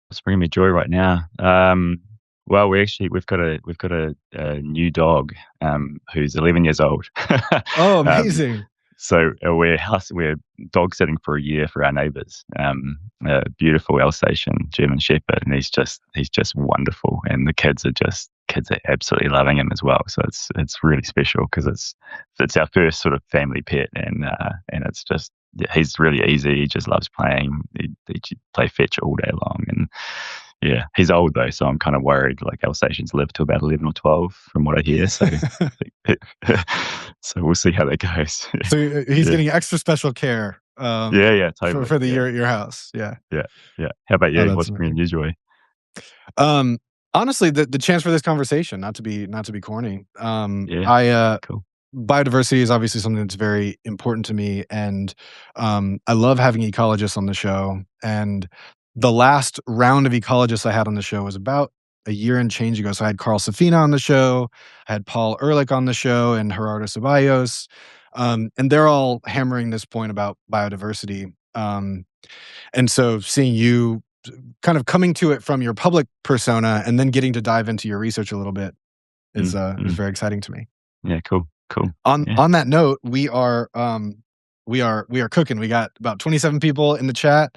It's bringing me joy right now. Well, we've got a new dog who's 11 years old. Oh, um, amazing. we're dog sitting for a year for our neighbours. A beautiful Alsatian German Shepherd, and he's just wonderful. And the kids are absolutely loving him as well. So it's really special because it's our first sort of family pet, and it's just yeah, he's really easy. He just loves playing. He play fetch all day long, and yeah, he's old though, so I'm kind of worried. Like Alsatians live to about 11 or 12, from what I hear. So, so we'll see how that goes. So he's Yeah, getting extra special care yeah, yeah, for totally. the Yeah, year at your house. Yeah. yeah, yeah. How about Oh, you? that's What's amazing. bringing you joy? Um, honestly, the chance for this conversation, not to be corny. Yeah, I cool. biodiversity is obviously something that's very important to me, and I love having ecologists on the show. And the last round of ecologists I had on the show was about a year and change ago. So I had Carl Safina on the show, I had Paul Ehrlich on the show, and Gerardo Ceballos, and they're all hammering this point about biodiversity. And so seeing you kind of coming to it from your public persona and then getting to dive into your research a little bit Mm, is mm. very exciting to me. Yeah, cool, cool. Yeah, On that note, we are cooking. We got about 27 people in the chat.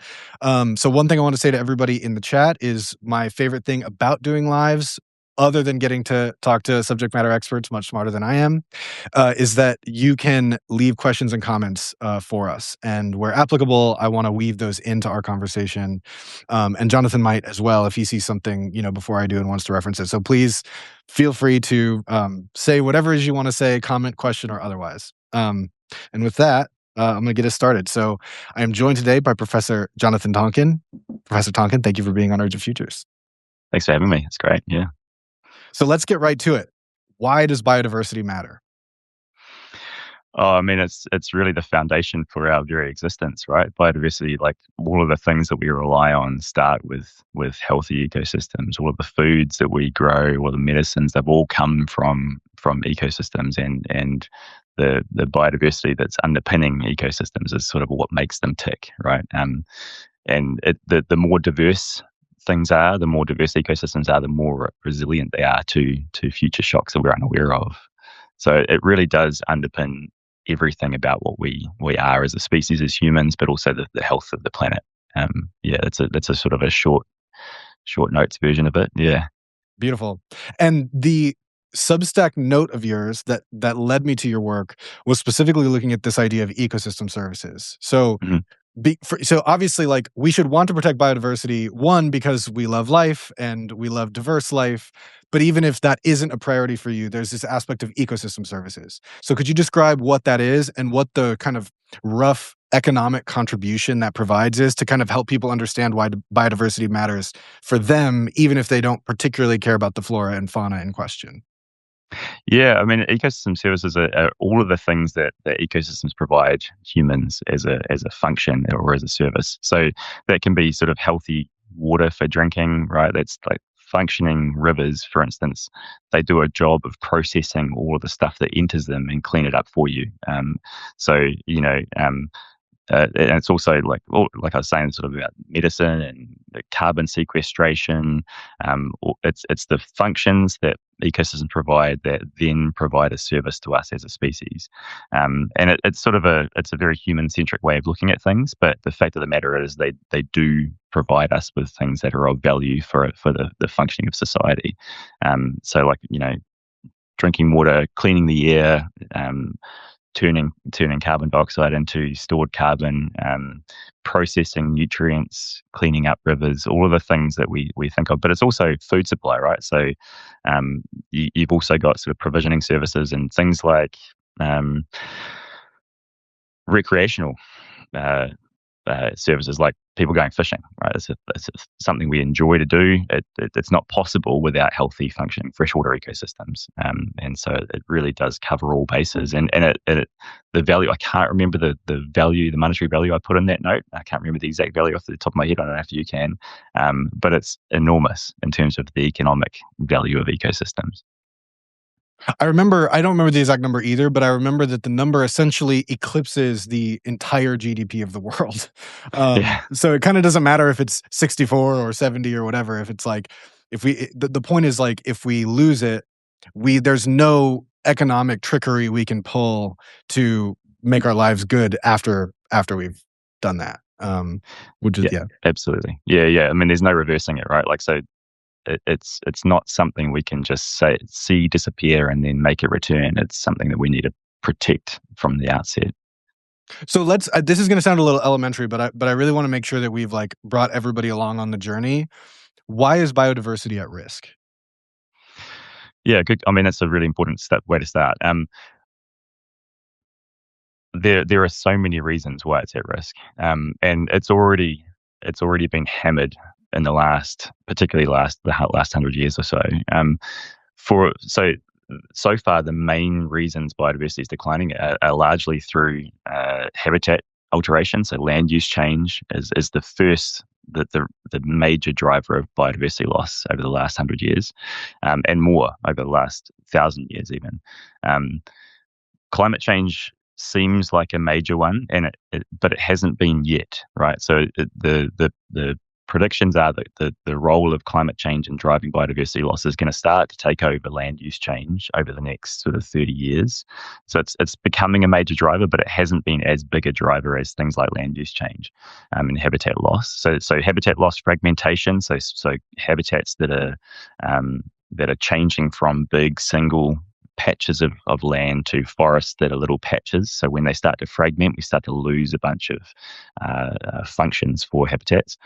So one thing I want to say to everybody in the chat is my favorite thing about doing lives, other than getting to talk to subject matter experts much smarter than I am, is that you can leave questions and comments for us. And where applicable, I want to weave those into our conversation. And Jonathan might as well if he sees something, before I do and wants to reference it. So please feel free to say whatever it is you want to say, comment, question, or otherwise. And with that, I'm going to get us started. So I am joined today by Professor Jonathan Tonkin. Professor Tonkin, thank you for being on Urge of Futures. thanks for having me. It's great. Yeah. So let's get right to it. Why does biodiversity matter? Oh, I mean, it's really the foundation for our very existence, right? Biodiversity, like all of the things that we rely on, start with healthy ecosystems. All of the foods that we grow, all the medicines, they've all come from ecosystems, and the biodiversity that's underpinning ecosystems is sort of what makes them tick, right? And the more diverse things are, the more diverse ecosystems are, the more resilient they are to future shocks that we're unaware of. So it really does underpin everything about what we are as a species, as humans, but also the health of the planet. Yeah, that's a sort of a short notes version of it. Yeah. Beautiful. And the Substack note of yours that led me to your work was specifically looking at this idea of ecosystem services. So Mhm. so obviously, like, we should want to protect biodiversity, one, because we love life and we love diverse life. But even if that isn't a priority for you, there's this aspect of ecosystem services. So could you describe what that is and what the kind of rough economic contribution that provides is to kind of help people understand why biodiversity matters for them, even if they don't particularly care about the flora and fauna in question? Yeah, I mean, ecosystem services are all of the things that ecosystems provide humans as a function or as a service. So that can be sort of healthy water for drinking, right? That's like functioning rivers, for instance. They do a job of processing all of the stuff that enters them and clean it up for you. So and it's also like I was saying, sort of about medicine and the carbon sequestration. It's the functions that ecosystems provide that then provide a service to us as a species. And it's sort of it's a very human centric way of looking at things. But the fact of the matter is, they do provide us with things that are of value for the functioning of society. So like drinking water, cleaning the air. Turning carbon dioxide into stored carbon, processing nutrients, cleaning up rivers, all of the things that we think of. But it's also food supply, right? So you've also got sort of provisioning services and things like recreational uh, services, like people going fishing, right? It's something we enjoy to do. It's not possible without healthy, functioning freshwater ecosystems, and so it really does cover all bases. And the value, I can't remember the value, the monetary value I put in that note. I can't remember the exact value off the top of my head. I don't know if you can, but it's enormous in terms of the economic value of ecosystems. I don't remember the exact number either, but I remember that the number essentially eclipses the entire GDP of the world. Yeah, So it kind of doesn't matter if it's 64 or 70 or whatever. If it's like, the point is like, if we lose it, there's no economic trickery we can pull to make our lives good after we've done that. Which is, yeah, yeah. absolutely. Yeah, yeah. I mean, there's no reversing it, right? Like, so it's not something we can just see disappear and then make it return. It's something that we need to protect from the outset. So this is going to sound a little elementary, but I really want to make sure that we've like brought everybody along on the journey. Why is biodiversity at risk? Yeah, good. I mean, that's a really important way to start. There are so many reasons why it's at risk, and it's already been hammered in the particularly the last 100 years or so. For so far, the main reasons biodiversity is declining are largely through habitat alteration. So land use change is the first the major driver of biodiversity loss over the last 100 years, and more over the last 1,000 years even. Um, Climate change seems like a major one, and but it hasn't been yet, right? So the predictions are that the role of climate change in driving biodiversity loss is going to start to take over land use change over the next sort of 30 years. So it's becoming a major driver, but it hasn't been as big a driver as things like land use change, and habitat loss. So habitat loss, fragmentation. So habitats that are changing from big single patches of land to forests that are little patches. So when they start to fragment, we start to lose a bunch of functions for habitats.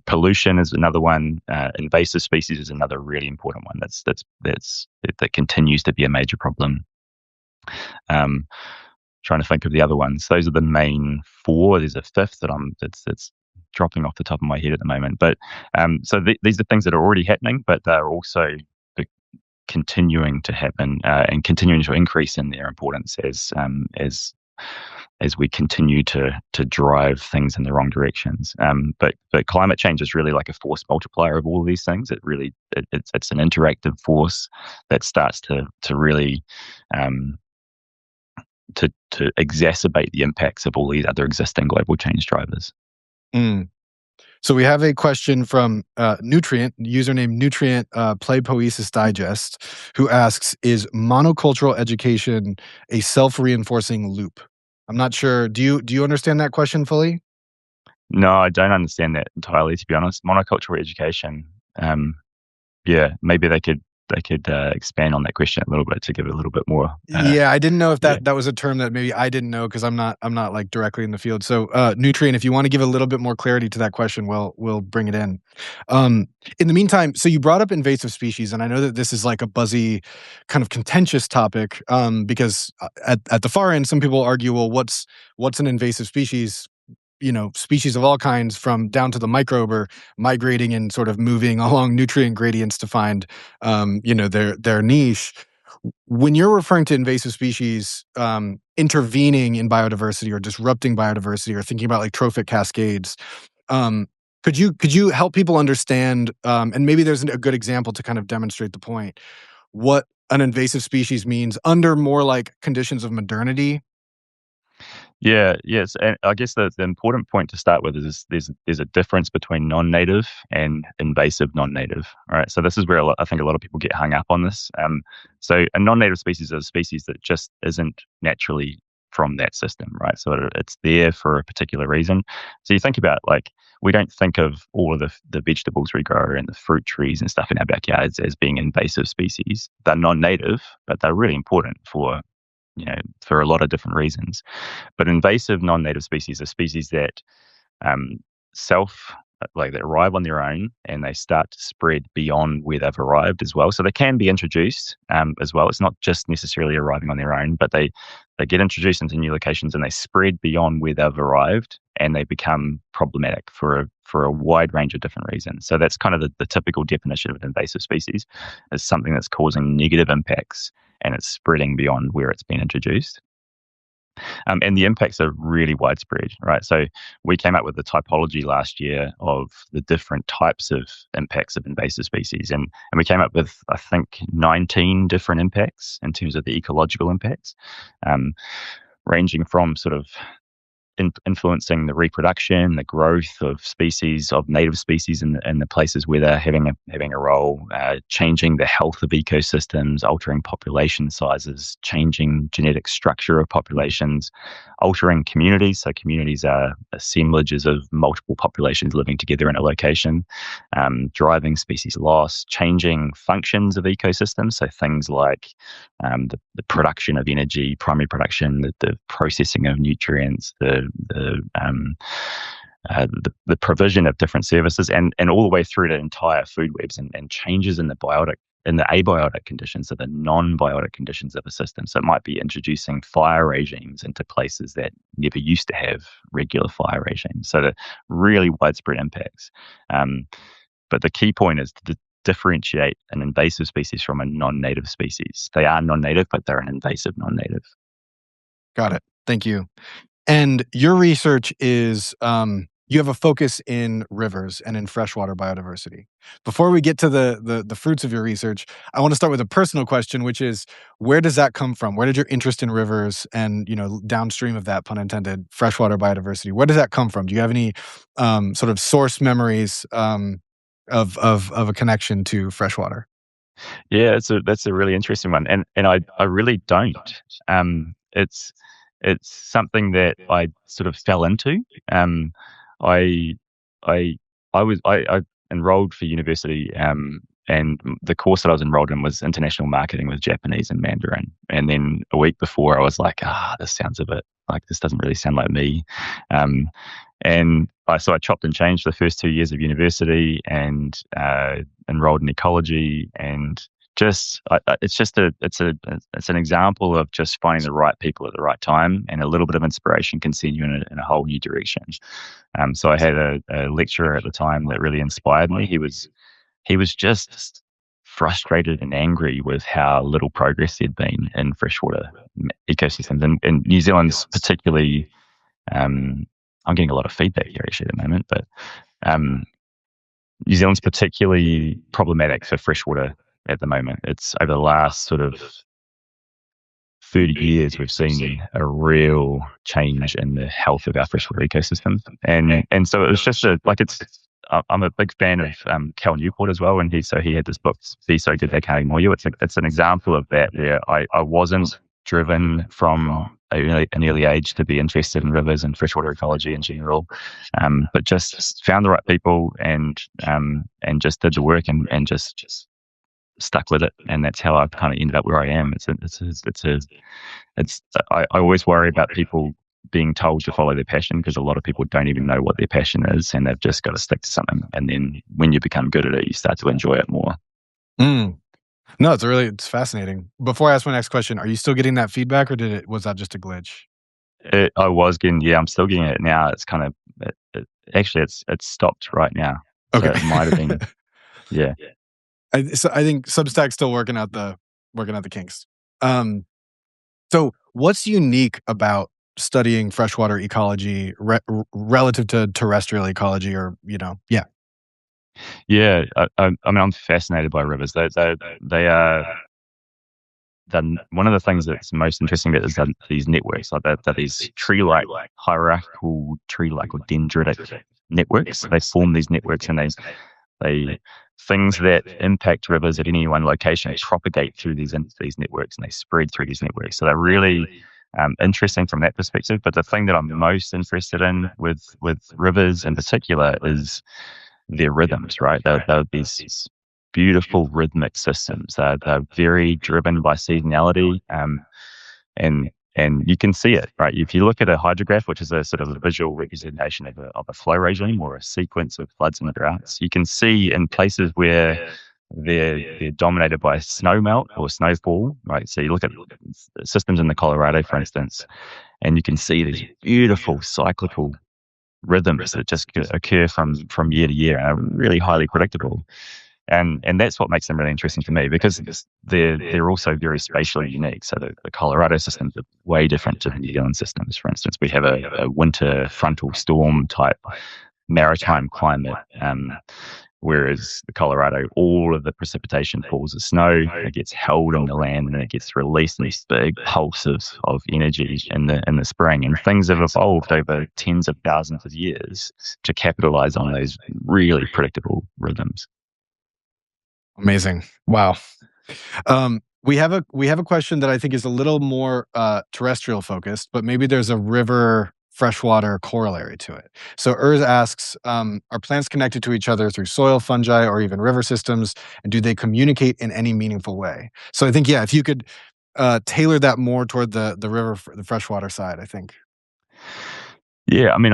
Pollution is another one. Invasive species is another really important one. That continues to be a major problem. Trying to think of the other ones. Those are the main four. There's a fifth that's dropping off the top of my head at the moment. But these are things that are already happening, but they're also continuing to happen and continuing to increase in their importance as we continue to drive things in the wrong directions. But climate change is really like a force multiplier of all of these things. It's an interactive force that starts to really to exacerbate the impacts of all these other existing global change drivers. Mm. So we have a question from Nutrient, username Nutrient Play Poesis Digest, who asks, is monocultural education a self-reinforcing loop? I'm not sure. Do you understand that question fully? No, I don't understand that entirely, to be honest. Monocultural education, yeah, maybe they could expand on that question a little bit to give it a little bit more. Yeah, I didn't know if Yeah. that was a term that maybe I didn't know because I'm not like directly in the field. So, Nutrient, if you want to give a little bit more clarity to that question, we'll bring it in. In the meantime, so you brought up invasive species, and I know that this is like a buzzy, kind of contentious topic, because at the far end, some people argue, well, what's an invasive species? Species of all kinds from down to the microbe are migrating and sort of moving along nutrient gradients to find, their niche. When you're referring to invasive species intervening in biodiversity or disrupting biodiversity or thinking about like trophic cascades, um, could you help people understand, and maybe there's a good example to kind of demonstrate the point, what an invasive species means under more like conditions of modernity? Yeah, yes, and I guess the important point to start with is there's a difference between non-native and invasive non-native. All right, so this is where I think a lot of people get hung up on this. So a non-native species is a species that just isn't naturally from that system, right? So it's there for a particular reason. So you think about, like, we don't think of all of the vegetables we grow and the fruit trees and stuff in our backyards as being invasive species. They're non-native, but they're really important for a lot of different reasons. But invasive non-native species are species that um, that arrive on their own and they start to spread beyond where they've arrived as well. So they can be introduced as well. It's not just necessarily arriving on their own, but they get introduced into new locations and they spread beyond where they've arrived and they become problematic for a wide range of different reasons. So that's kind of the typical definition of an invasive species, is something that's causing negative impacts and it's spreading beyond where it's been introduced. And the impacts are really widespread, right? So we came up with the typology last year of the different types of impacts of invasive species. And we came up with, I think, 19 different impacts in terms of the ecological impacts, ranging from sort of influencing the reproduction, the growth of species, of native species in the places where they're having a role, changing the health of ecosystems, altering population sizes, changing genetic structure of populations, altering communities. So communities are assemblages of multiple populations living together in a location, driving species loss, changing functions of ecosystems. So things like the production of energy, primary production, the processing of nutrients, the provision of different services, and all the way through to entire food webs and changes in the abiotic conditions, so the non-biotic conditions of a system. So it might be introducing fire regimes into places that never used to have regular fire regimes. So the really widespread impacts. But the key point is to differentiate an invasive species from a non-native species. They are non-native, but they're an invasive non-native. Got it. Thank you. And your research is, you have a focus in rivers and in freshwater biodiversity. Before we get to the fruits of your research, I want to start with a personal question, which is, where does that come from? Where did your interest in rivers and, downstream of that, pun intended, freshwater biodiversity, where does that come from? Do you have any sort of source memories of a connection to freshwater? Yeah, that's a really interesting one, and I really don't. It's something that I sort of fell into. I I I enrolled for university, and the course that I was enrolled in was international marketing with Japanese and Mandarin. And then a week before, I was like, this sounds a bit like, this doesn't really sound like me. So I chopped and changed the first 2 years of university and enrolled in ecology, and it's an example of just finding the right people at the right time, and a little bit of inspiration can send you in a whole new direction. So I had a lecturer at the time that really inspired me. He was just frustrated and angry with how little progress there'd been in freshwater ecosystems, and New Zealand's particularly. I'm getting a lot of feedback here actually at the moment, but New Zealand's particularly problematic for freshwater at the moment. It's over the last sort of 30 years, we've seen a real change in the health of our freshwater ecosystem. And so it was just I'm a big fan of Cal Newport as well, and he had this book, Be So Good They Can't Ignore You. It's an example of that, where I wasn't driven from an early age to be interested in rivers and freshwater ecology in general, but just found the right people and just did the work and just stuck with it, and that's how I've kind of ended up where I am. I always worry about people being told to follow their passion, because a lot of people don't even know what their passion is, and they've just got to stick to something. And then when you become good at it, you start to enjoy it more. No, it's fascinating. Before I ask my next question, are you still getting that feedback, or was that just a glitch? I was getting, I'm still getting it now. It's kind of, actually, it's stopped right now. Okay. So it might have been, yeah. So I think Substack's still working out the kinks. So what's unique about studying freshwater ecology relative to terrestrial ecology, or yeah? Yeah, I mean, I'm fascinated by rivers. They are. One of the things that's most interesting about is that these networks, like that, these tree-like, hierarchical tree-like or dendritic networks. They form these networks, and they things that impact rivers at any one location propagate through these networks, and they spread through these networks. So they're really interesting from that perspective. But the thing that I'm most interested in with rivers in particular is their rhythms, right? They're these beautiful rhythmic systems. They're very driven by seasonality, and you can see it, right? If you look at a hydrograph, which is a sort of a visual representation of a flow regime or a sequence of floods and droughts, you can see in places where they're dominated by snowmelt or snowfall, right? So you look at systems in the Colorado, for instance, and you can see these beautiful cyclical rhythms that just occur from year to year and are really highly predictable. And that's what makes them really interesting to me, because they're also very spatially unique. So the Colorado systems are way different to the New Zealand systems. For instance, we have a winter frontal storm type maritime climate, whereas the Colorado, all of the precipitation falls as snow. It gets held in the land, and then it gets released in these big pulses of energy in the spring. And things have evolved over tens of thousands of years to capitalize on those really predictable rhythms. Amazing. Wow. We have a question that I think is a little more terrestrial focused, but maybe there's a river freshwater corollary to it. So Urs asks, are plants connected to each other through soil, fungi, or even river systems? And do they communicate in any meaningful way? So I think, yeah, if you could tailor that more toward the river, the freshwater side, I think. Yeah, I mean,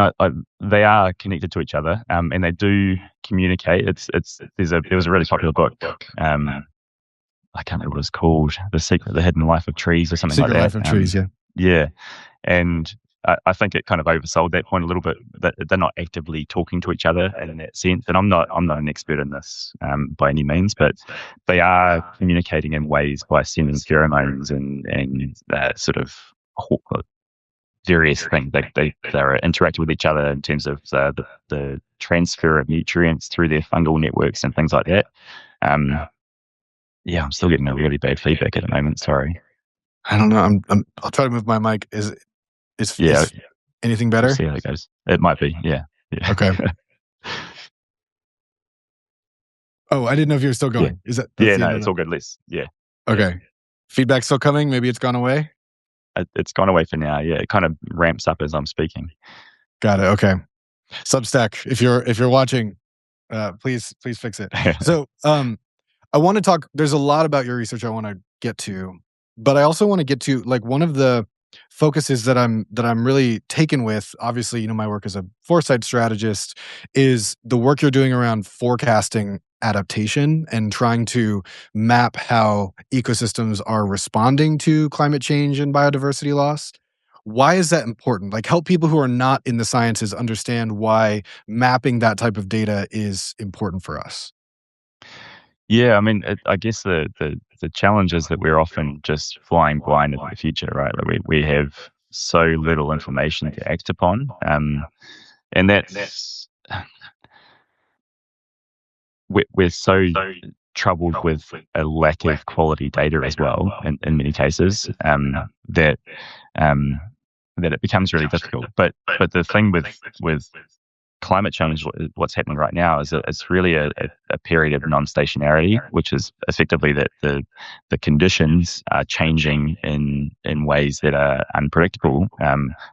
they are connected to each other, and they do communicate. There was a really popular book. I can't remember what it's called, The Hidden Life of Trees, or something Secret like that. Life of Trees, yeah. Yeah, and I think it kind of oversold that point a little bit, that they're not actively talking to each other in that sense. And I'm not an expert in this by any means, but they are communicating in ways by sending pheromones and sort of various things. They're interacting with each other in terms of the transfer of nutrients through their fungal networks and things like that. Yeah, I'm still getting a really bad feedback at the moment. Sorry. I don't know. I'll try to move my mic. Is anything better? We'll see how it goes. It might be. Yeah. Okay. Oh, I didn't know if you were still going. Yeah. Is that? No, it's all good. Okay. Feedback still coming? Maybe it's gone away? It's gone away for now. Yeah, it kind of ramps up as I'm speaking. Got it. Okay. Substack, if you're watching, please fix it. So I want to talk, there's a lot about your research I want to get to, but I also want to get to, like, one of the focuses that I'm really taken with, obviously, my work as a foresight strategist, is the work you're doing around forecasting adaptation and trying to map how ecosystems are responding to climate change and biodiversity loss. Why is that important? Like, help people who are not in the sciences understand why mapping that type of data is important for us. Yeah, I mean, I guess the challenge is that we're often just flying blind into the future, right? Like we have so little information to act upon, and that's we're so troubled with a lack of quality data as well in many cases, that it becomes really difficult. But the thing with climate change, what's happening right now, is it's really a period of non-stationarity, which is effectively that the conditions are changing in ways that are unpredictable.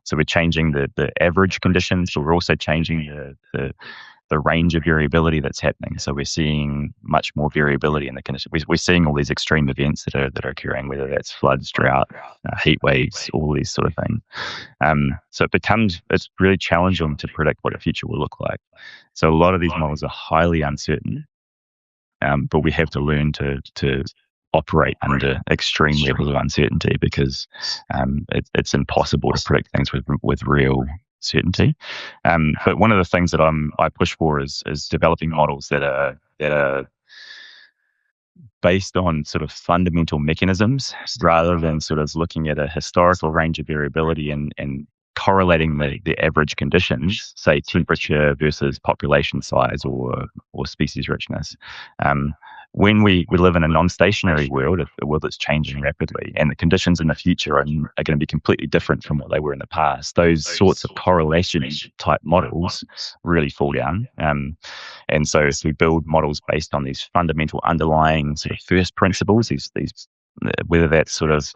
So we're changing the average conditions, but we're also changing the range of variability that's happening. So we're seeing much more variability in the conditions. We're seeing all these extreme events that are occurring, whether that's floods, drought, heat waves, all these sort of things. So it's really challenging to predict what a future will look like. So a lot of these models are highly uncertain, but we have to learn to operate under extreme levels of uncertainty, because it's impossible to predict things with real certainty. But one of the things that I push for is developing models that are based on sort of fundamental mechanisms, rather than sort of looking at a historical range of variability and correlating the average conditions, say temperature versus population size or species richness. When we live in a non-stationary world, a world that's changing rapidly, and the conditions in the future are going to be completely different from what they were in the past, those sorts of correlation type models really fall down. And so if we build models based on these fundamental underlying sort of first principles, these whether that's sort of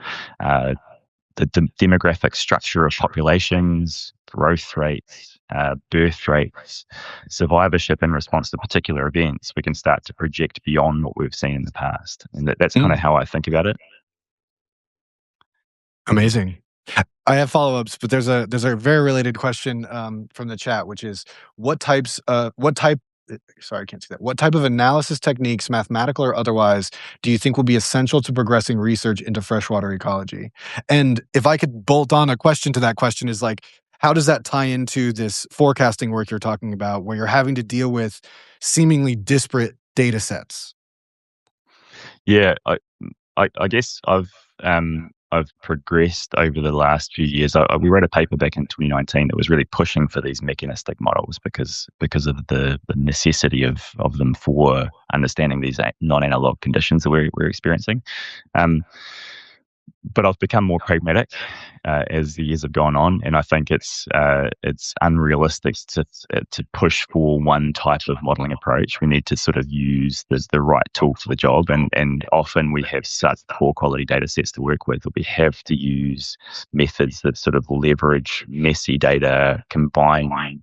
the demographic structure of populations, growth rates, birth rates, survivorship in response to particular events, we can start to project beyond what we've seen in the past. And that's kind of how I think about it. Amazing. I have follow-ups, but there's a very related question from the chat, which is what type of analysis techniques, mathematical or otherwise, do you think will be essential to progressing research into freshwater ecology? And if I could bolt on a question to that question, is like, how does that tie into this forecasting work you're talking about, where you're having to deal with seemingly disparate data sets? Yeah, I guess I've progressed over the last few years. We wrote a paper back in 2019 that was really pushing for these mechanistic models because of the necessity of them for understanding these non-analog conditions that we're experiencing. But I've become more pragmatic as the years have gone on, and I think it's unrealistic to push for one type of modelling approach. We need to sort of use the right tool for the job, and often we have such poor quality data sets to work with that we have to use methods that sort of leverage messy data, combine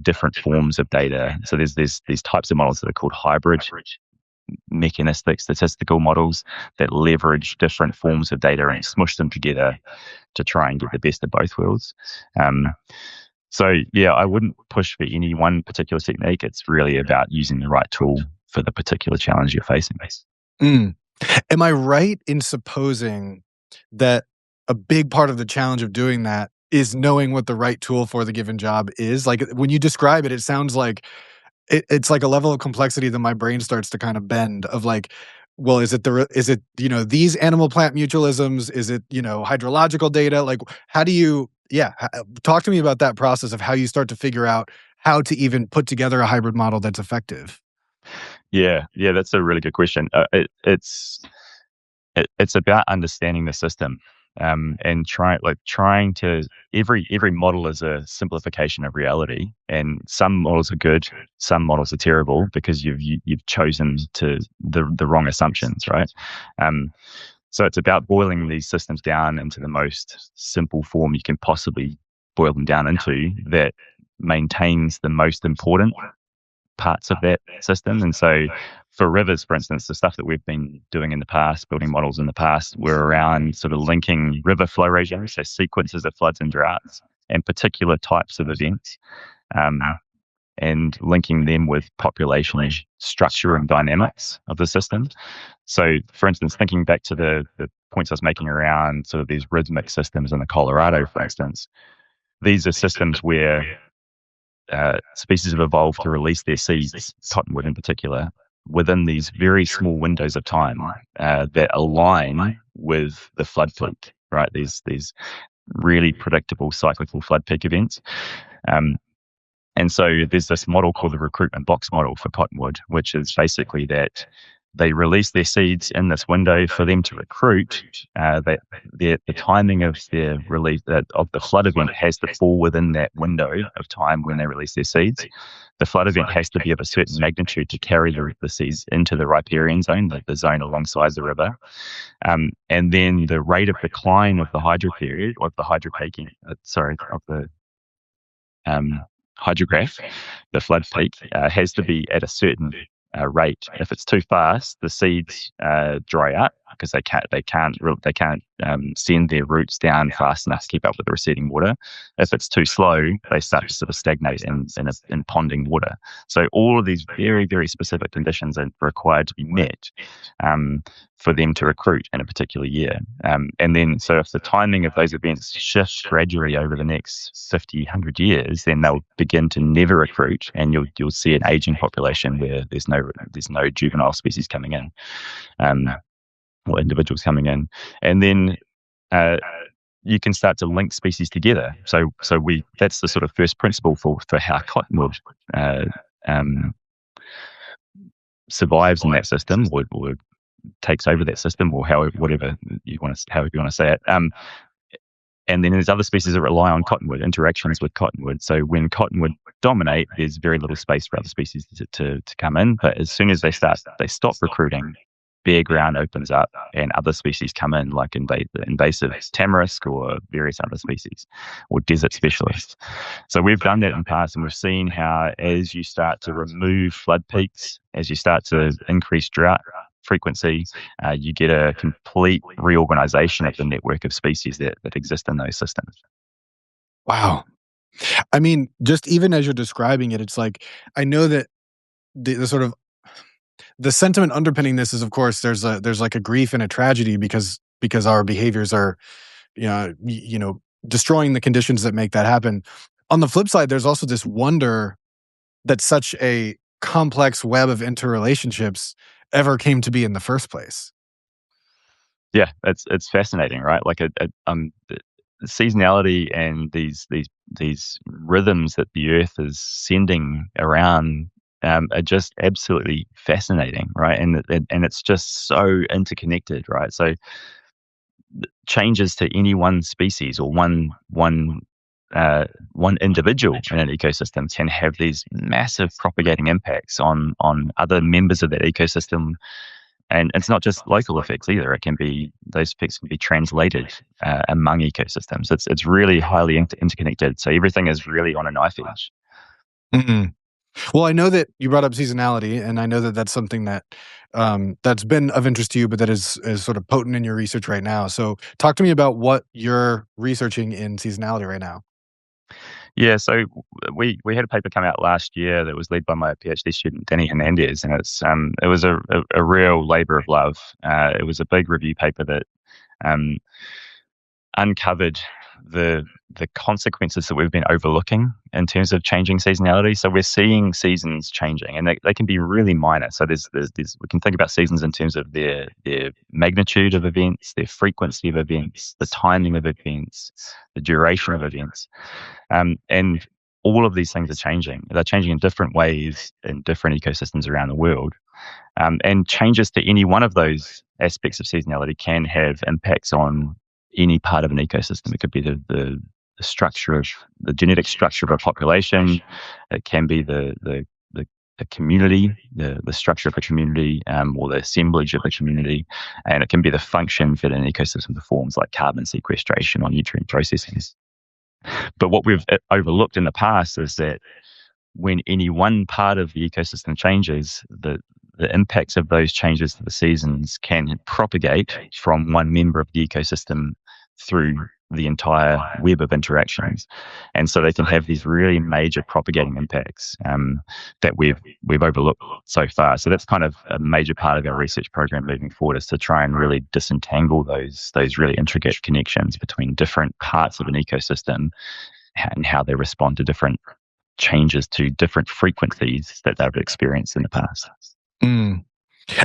different forms of data. So there's these types of models that are called hybrid mechanistic statistical models that leverage different forms of data and smush them together to try and get the best of both worlds. So yeah, I wouldn't push for any one particular technique. It's really about using the right tool for the particular challenge you're facing. Am I right in supposing that a big part of the challenge of doing that is knowing what the right tool for the given job is? Like when you describe it, it sounds like it's like a level of complexity that my brain starts to kind of bend of like, well, is it these animal plant mutualisms? Is it, hydrological data? Like, how do you, talk to me about that process of how you start to figure out how to even put together a hybrid model that's effective. Yeah, that's a really good question. It's about understanding the system, and trying to every model is a simplification of reality, and some models are good, some models are terrible because you've chosen the wrong assumptions, right? So it's about boiling these systems down into the most simple form you can possibly boil them down into that maintains the most important parts of that system. And so for rivers, for instance, the stuff that we've been doing in the past, building models in the past, were around sort of linking river flow regimes, so sequences of floods and droughts, and particular types of events, and linking them with population structure and dynamics of the system. So, for instance, thinking back to the points I was making around sort of these rhythmic systems in the Colorado, for instance, these are systems where species have evolved to release their seeds, cottonwood in particular, within these very small windows of time that align with the flood peak, right? These really predictable cyclical flood peak events. And so there's this model called the recruitment box model for cottonwood, which is basically that they release their seeds in this window for them to recruit. The timing of their release of the flood event has to fall within that window of time when they release their seeds. The flood event has to be of a certain magnitude to carry the seeds into the riparian zone, the zone alongside the river. And then the rate of decline of the hydro period, of the hydrograph, the flood peak, has to be at a certain rate. If it's too fast, the seeds dry up because they can't send their roots down fast enough to keep up with the receding water. If it's too slow, they start to sort of stagnate in ponding water. So all of these very, very specific conditions are required to be met for them to recruit in a particular year. And then, so if the timing of those events shifts gradually over the next 50, 100 years, then they'll begin to never recruit, and you'll see an aging population where there's no juvenile species coming in, or individuals coming in. And then you can start to link species together. So that's the sort of first principle for how cottonwood survives in that system, or takes over that system, or however you want to say it. And then there's other species that rely on cottonwood, interactions with cottonwood. So when cottonwood dominate, there's very little space for other species to come in. But as soon as they stop recruiting, bare ground opens up and other species come in, like invasive tamarisk or various other species, or desert specialists. So we've done that in the past, and we've seen how as you start to remove flood peaks, as you start to increase drought frequency, you get a complete reorganization of the network of species that exist in those systems. Wow. I mean, just even as you're describing it, it's like, I know that the sort of the sentiment underpinning this is, of course, there's like a grief and a tragedy because our behaviors are, destroying the conditions that make that happen. On the flip side, there's also this wonder that such a complex web of interrelationships ever came to be in the first place. Yeah, it's fascinating, right? Like the seasonality and these rhythms that the Earth is sending around are just absolutely fascinating, right? And it's just so interconnected, right? So changes to any one species or one individual in an ecosystem can have these massive propagating impacts on other members of that ecosystem. And it's not just local effects either. It can be, those effects can be translated among ecosystems. It's really highly interconnected. So everything is really on a knife edge. Mm-mm. Well, I know that you brought up seasonality, and I know that that's something that that's been of interest to you, but that is sort of potent in your research right now. So, talk to me about what you're researching in seasonality right now. Yeah, so we had a paper come out last year that was led by my PhD student Danny Hernandez, and it was a real labour of love. It was a big review paper that uncovered the consequences that we've been overlooking in terms of changing seasonality. So we're seeing seasons changing, and they can be really minor. So there's we can think about seasons in terms of their magnitude of events, their frequency of events, the timing of events, the duration of events, and all of these things are changing. They're changing in different ways in different ecosystems around the world. And changes to any one of those aspects of seasonality can have impacts on any part of an ecosystem. It could be the structure of the genetic structure of a population. It can be the community, the structure of a community, or the assemblage of a community, and it can be the function that an ecosystem performs, like carbon sequestration or nutrient processing. But what we've overlooked in the past is that when any one part of the ecosystem changes, the impacts of those changes to the seasons can propagate from one member of the ecosystem through the entire web of interactions. And so they can have these really major propagating impacts that we've overlooked so far. So that's kind of a major part of our research program moving forward, is to try and really disentangle those really intricate connections between different parts of an ecosystem and how they respond to different changes to different frequencies that they've experienced in the past. Mm.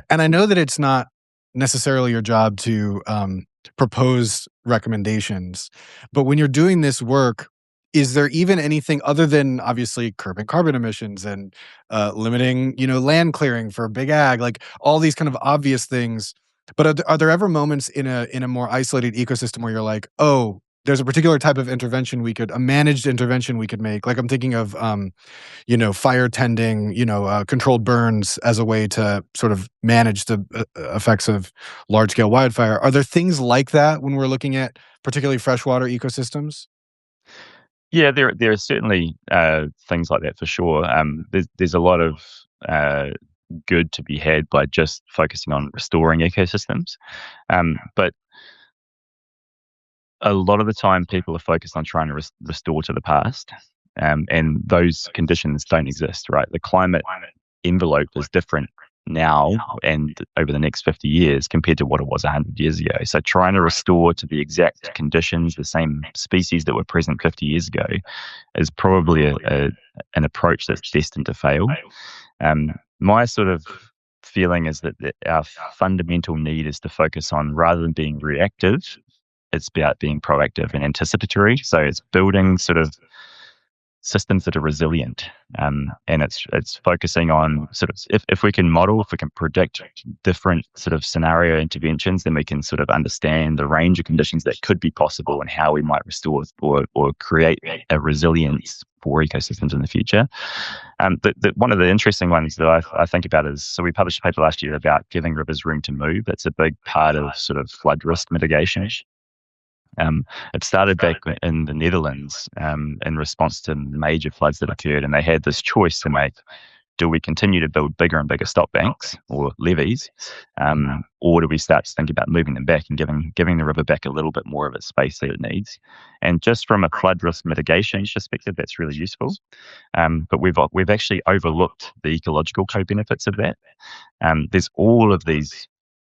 And I know that it's not necessarily your job to propose recommendations, but when you're doing this work, is there even anything other than obviously curbing carbon emissions and limiting, land clearing for big ag, like all these kind of obvious things? But are there ever moments in a more isolated ecosystem where you're like, oh, there's a particular type of intervention a managed intervention we could make? Like I'm thinking of fire tending, controlled burns as a way to sort of manage the effects of large scale wildfire. Are there things like that when we're looking at particularly freshwater ecosystems? Yeah, there are certainly things like that for sure. There's a lot of good to be had by just focusing on restoring ecosystems, but a lot of the time people are focused on trying to restore to the past, and those conditions don't exist, right? The climate envelope is different now and over the next 50 years compared to what it was 100 years ago. So trying to restore to the exact conditions, the same species that were present 50 years ago, is probably an approach that's destined to fail. My sort of feeling is that our fundamental need is to focus on, rather than being reactive, it's about being proactive and anticipatory. So it's building sort of systems that are resilient, and it's focusing on sort of, if we can predict different sort of scenario interventions, then we can sort of understand the range of conditions that could be possible and how we might restore or create a resilience for ecosystems in the future. One of the interesting ones that I think about is, so we published a paper last year about giving rivers room to move. That's a big part of sort of flood risk mitigation. It started back in the Netherlands in response to major floods that occurred, and they had this choice to make: do we continue to build bigger and bigger stop banks or levees, or do we start to think about moving them back and giving the river back a little bit more of its space that it needs? And just from a flood risk mitigation perspective, that's really useful. But we've actually overlooked the ecological co-benefits of that. There's all of these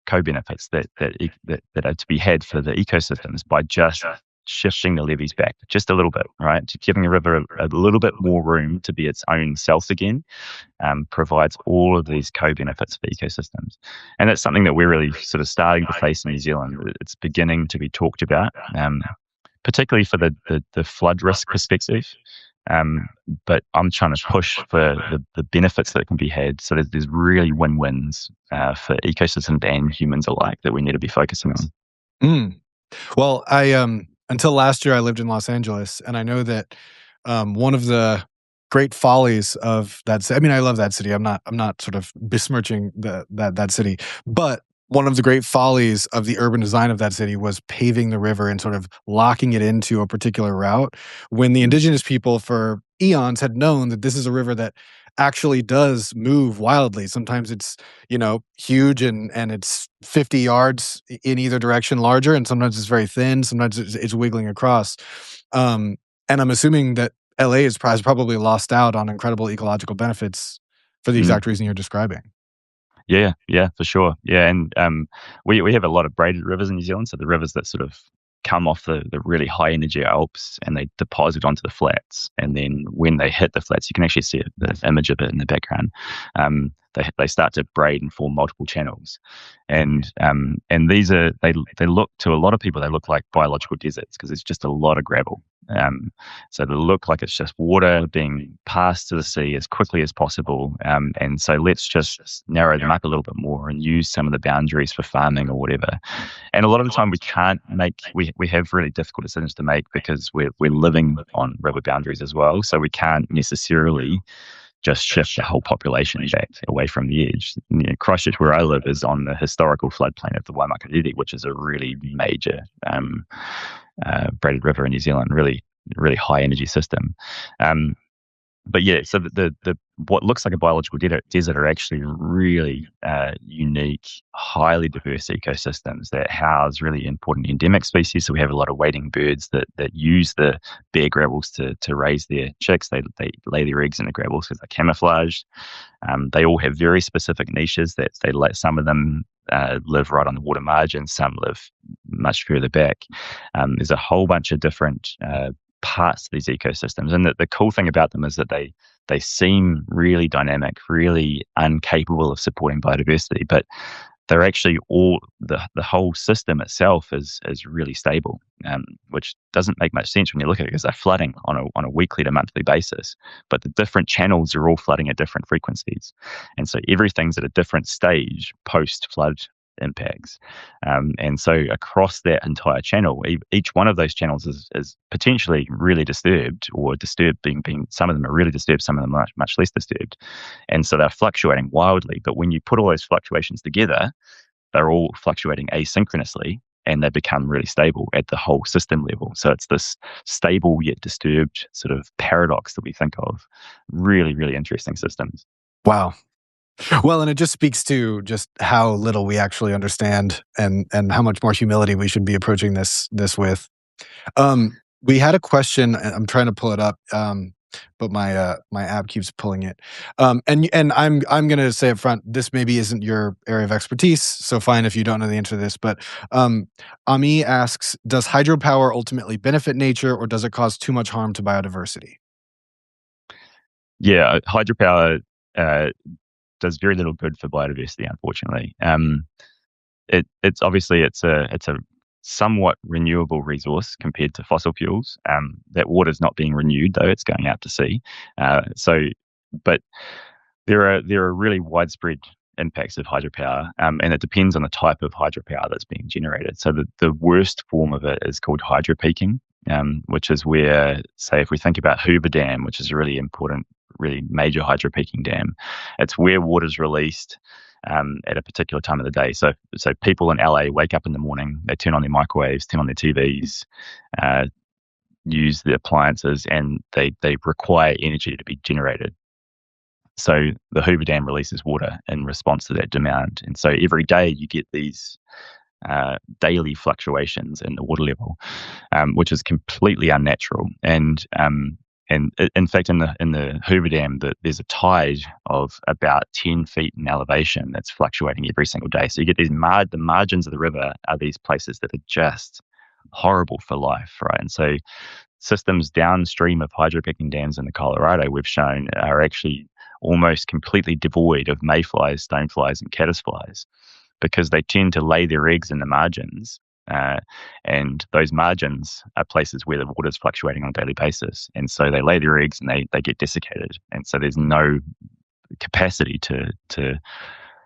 co-benefits that are to be had for the ecosystems by just shifting the levees back just a little bit, right? To giving the river a little bit more room to be its own self again, provides all of these co-benefits for ecosystems. And that's something that we're really sort of starting to face in New Zealand. It's beginning to be talked about, particularly for the flood risk perspective. But I'm trying to push for the benefits that can be had, so that there's really win-wins for ecosystems and humans alike that we need to be focusing on. Well, I until last year I lived in Los Angeles, and I know that one of the great follies of that city. I mean, I love that city. I'm not sort of besmirching that city, but one of the great follies of the urban design of that city was paving the river and sort of locking it into a particular route, when the indigenous people for eons had known that this is a river that actually does move wildly. Sometimes it's, huge and it's 50 yards in either direction larger, and sometimes it's very thin, sometimes it's wiggling across. And I'm assuming that LA has probably lost out on incredible ecological benefits for the exact reason you're describing. Yeah, for sure. Yeah, and we have a lot of braided rivers in New Zealand, so the rivers that sort of come off the really high energy Alps and they deposit onto the flats, and then when they hit the flats, you can actually see the image of it in the background. They start to braid and form multiple channels, and these are they look, to a lot of people, they look like biological deserts because it's just a lot of gravel. So they look like it's just water being passed to the sea as quickly as possible. And so let's just narrow them up a little bit more and use some of the boundaries for farming or whatever. And a lot of the time we have really difficult decisions to make because we're living on river boundaries as well. So we can't necessarily just shift the whole population back away from the edge. Christchurch, where I live, is on the historical floodplain of the Waimakariri, which is a really major braided river in New Zealand, really high energy system. But yeah, so the what looks like a biological desert are actually really unique, highly diverse ecosystems that house really important endemic species. So we have a lot of wading birds that use the bare gravels to raise their chicks. They lay their eggs in the gravels because they're camouflaged. They all have very specific niches that they let. Some of them live right on the water margin, some live much further back. There's a whole bunch of different parts of these ecosystems, and the cool thing about them is that they seem really dynamic, really incapable of supporting biodiversity, but they're actually all the whole system itself is really stable, which doesn't make much sense when you look at it because they're flooding on a weekly to monthly basis, but the different channels are all flooding at different frequencies, and so everything's at a different stage post flood impacts. And so across that entire channel, each one of those channels is potentially really disturbed, or disturbed being some of them are really disturbed, some of them are much less disturbed. And so they're fluctuating wildly. But when you put all those fluctuations together, they're all fluctuating asynchronously, and they become really stable at the whole system level. So it's this stable yet disturbed sort of paradox that we think of. Really, really interesting systems. Wow. Well, and it just speaks to just how little we actually understand, and how much more humility we should be approaching this with. We had a question, and I'm trying to pull it up, but my app keeps pulling it. And I'm going to say up front, this maybe isn't your area of expertise, so fine if you don't know the answer to this. But Ami asks, does hydropower ultimately benefit nature, or does it cause too much harm to biodiversity? Yeah, hydropower does very little good for biodiversity, unfortunately. It's obviously it's a somewhat renewable resource compared to fossil fuels. That water's not being renewed, though; it's going out to sea. But there are really widespread impacts of hydropower, and it depends on the type of hydropower that's being generated. So the worst form of it is called hydropeaking, which is where, say, if we think about Hoover Dam, which is a really important, really major hydropeaking dam, it's where water's released at a particular time of the day. So people in LA wake up in the morning, they turn on their microwaves, turn on their TVs, use the appliances, and they require energy to be generated. So the Hoover Dam releases water in response to that demand. And so every day you get these daily fluctuations in the water level, which is completely unnatural. And in fact, in the Hoover Dam, there's a tide of about 10 feet in elevation that's fluctuating every single day. So you get these the margins of the river are these places that are just horrible for life, right? And so systems downstream of hydropicking dams in the Colorado, we've shown, are actually almost completely devoid of mayflies, stoneflies, and caddisflies because they tend to lay their eggs in the margins. And those margins are places where the water is fluctuating on a daily basis. And so they lay their eggs and they get desiccated. And so there's no capacity to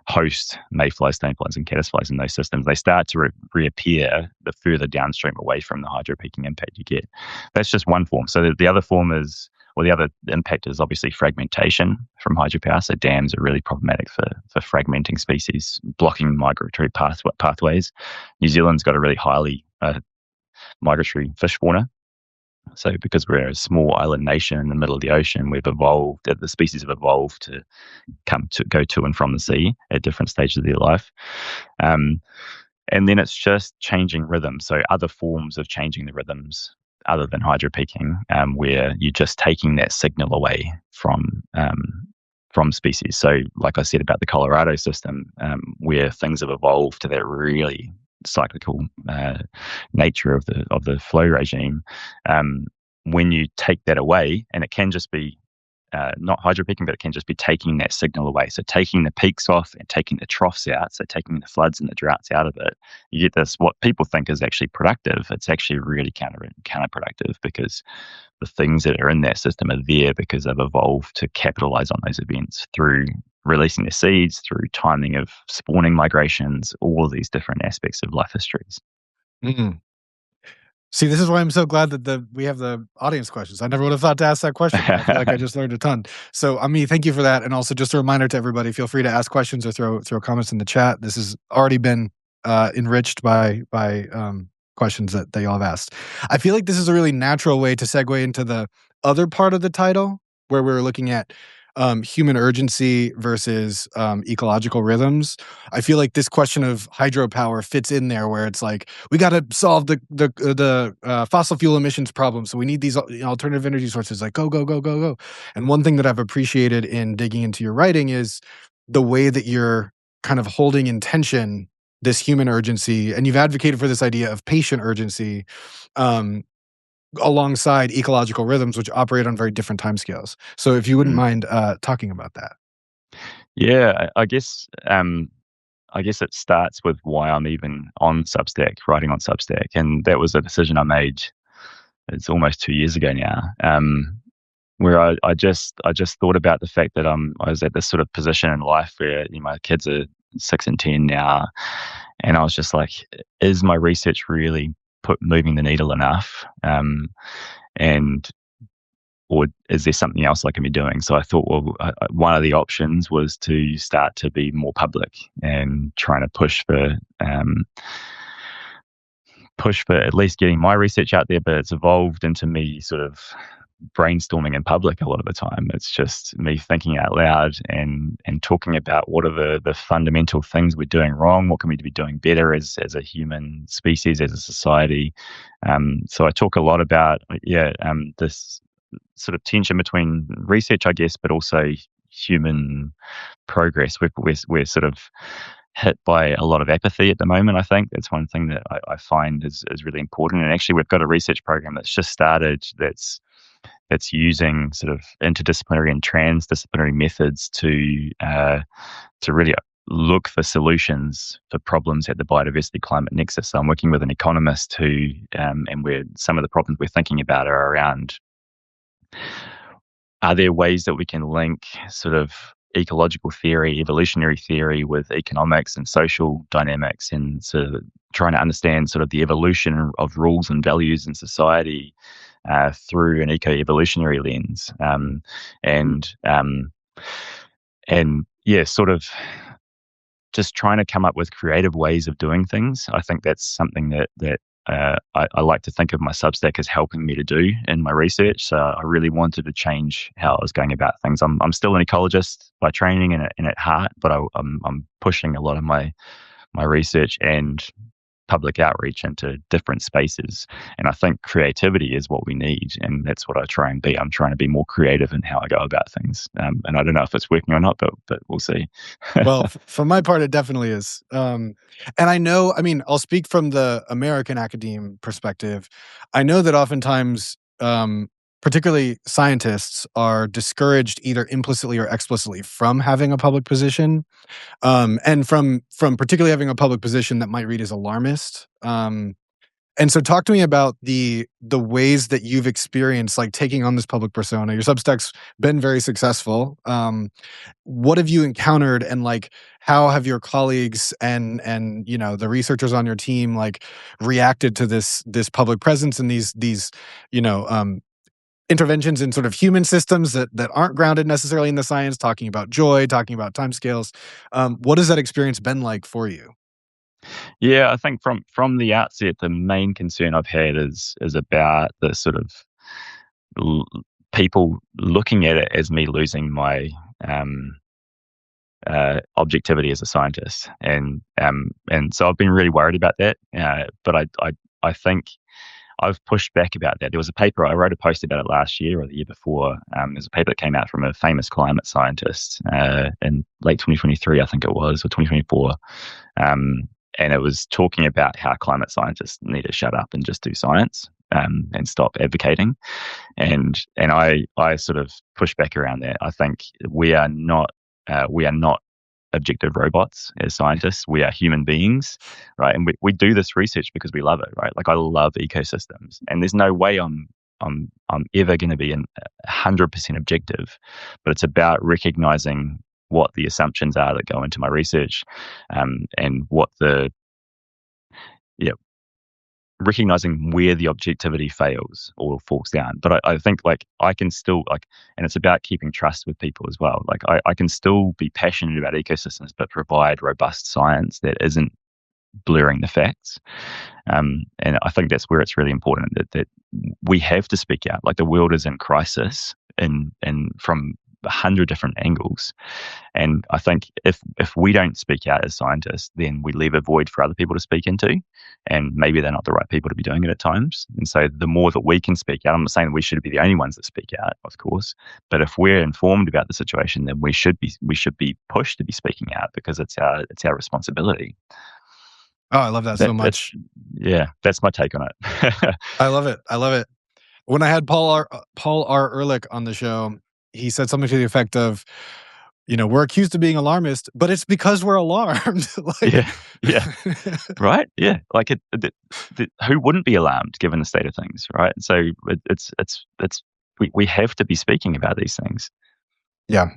host mayflies, stoneflies, and caddisflies in those systems. They start to reappear the further downstream away from the hydropeaking impact you get. That's just one form. So the other form is, or the other impact is obviously fragmentation from hydropower. So dams are really problematic for fragmenting species, blocking migratory pathways. New Zealand's got a really highly migratory fish fauna. So because we're a small island nation in the middle of the ocean, the species have evolved to go to and from the sea at different stages of their life. And then it's just changing rhythms. So other forms of changing the rhythms other than hydropeaking, where you're just taking that signal away from species. So like I said about the Colorado system, where things have evolved to that really cyclical nature of the flow regime, when you take that away, and it can just be not hydropeaking, but it can just be taking that signal away. So taking the peaks off and taking the troughs out, so taking the floods and the droughts out of it, you get this, what people think is actually productive. It's actually really counterproductive because the things that are in that system are there because they've evolved to capitalize on those events through releasing their seeds, through timing of spawning migrations, all of these different aspects of life histories. Mm-hmm. See, this is why I'm so glad that we have the audience questions. I never would have thought to ask that question. I feel like I just learned a ton. So, thank you for that. And also just a reminder to everybody, feel free to ask questions or throw comments in the chat. This has already been enriched by questions that y'all have asked. I feel like this is a really natural way to segue into the other part of the title, where we're looking at human urgency versus ecological rhythms. I feel like this question of hydropower fits in there, where it's like, we got to solve the fossil fuel emissions problem, so we need these alternative energy sources. Like go. And one thing that I've appreciated in digging into your writing is the way that you're kind of holding in tension this human urgency, and you've advocated for this idea of patient urgency, alongside ecological rhythms, which operate on very different timescales. So if you wouldn't mind talking about that. Yeah, I guess it starts with why I'm even on Substack, writing on Substack. And that was a decision I made, it's almost 2 years ago now, where I just thought about the fact that I was at this sort of position in life where my kids are 6 and 10 now. And I was just like, is my research really moving the needle enough? Or is there something else I can be doing? So I thought, well, one of the options was to start to be more public and trying to push for at least getting my research out there. But it's evolved into me sort of brainstorming in public a lot of the time. It's just me thinking out loud and talking about what are the fundamental things we're doing wrong, what can we be doing better as a human species, as a society. So I talk a lot about this sort of tension between research, I guess, but also human progress. We're sort of hit by a lot of apathy at the moment. I think that's one thing that I find is really important. And actually, we've got a research program that's just started that's using sort of interdisciplinary and transdisciplinary methods to really look for solutions for problems at the biodiversity climate nexus. So I'm working with an economist who, and some of the problems we're thinking about are around, are there ways that we can link sort of ecological theory, evolutionary theory with economics and social dynamics, and sort of trying to understand sort of the evolution of rules and values in society through an eco-evolutionary lens, sort of just trying to come up with creative ways of doing things. I think that's something that I like to think of my Substack as helping me to do in my research. So I really wanted to change how I was going about things. I'm still an ecologist by training and at heart, but I'm pushing a lot of my research and public outreach into different spaces. And I think creativity is what we need, and that's what I try and be. I'm trying to be more creative in how I go about things, and I don't know if it's working or not, but we'll see. Well, for my part, it definitely is. And I know, I mean, I'll speak from the American academe perspective. I know that oftentimes, particularly scientists are discouraged either implicitly or explicitly from having a public position, and from particularly having a public position that might read as alarmist. And so talk to me about the ways that you've experienced, like, taking on this public persona. Your Substack's been very successful. What have you encountered, and, like, how have your colleagues and the researchers on your team, like, reacted to this public presence and these you know, interventions in sort of human systems that aren't grounded necessarily in the science, talking about joy, talking about timescales. What has that experience been like for you? Yeah, I think from the outset, the main concern I've had is about the sort of l- people looking at it as me losing my um, objectivity as a scientist, and so I've been really worried about that. But I think I've pushed back about that. There was a paper, I wrote a post about it last year or the year before. There's a paper that came out from a famous climate scientist in late 2023, I think it was, or 2024. And it was talking about how climate scientists need to shut up and just do science, and stop advocating. And I sort of push back around that. I think we are not objective robots as scientists. We are human beings, right? And we do this research because we love it, right? Like, I love ecosystems, and there's no way I'm ever going to be 100% objective, but it's about recognizing what the assumptions are that go into my research, and what the yeah recognizing where the objectivity fails or falls down. But I think, like, I can still, like, and it's about keeping trust with people as well. Like, I can still be passionate about ecosystems, but provide robust science that isn't blurring the facts. And I think that's where it's really important that we have to speak out. Like, the world is in crisis, and from 100 different angles. And I think if we don't speak out as scientists, then we leave a void for other people to speak into, and maybe they're not the right people to be doing it at times. And so the more that we can speak out, I'm not saying that we should be the only ones that speak out, of course, but if we're informed about the situation, then we should be pushed to be speaking out, because it's our responsibility. Oh, I love that so That's much. yeah, that's my take on it. I love it. I love it. When I had Paul R. Ehrlich on the show, he said something to the effect of, we're accused of being alarmist, but it's because we're alarmed. Like, Yeah, yeah. Right? Yeah. Like, who wouldn't be alarmed given the state of things, right? So we have to be speaking about these things. yeah.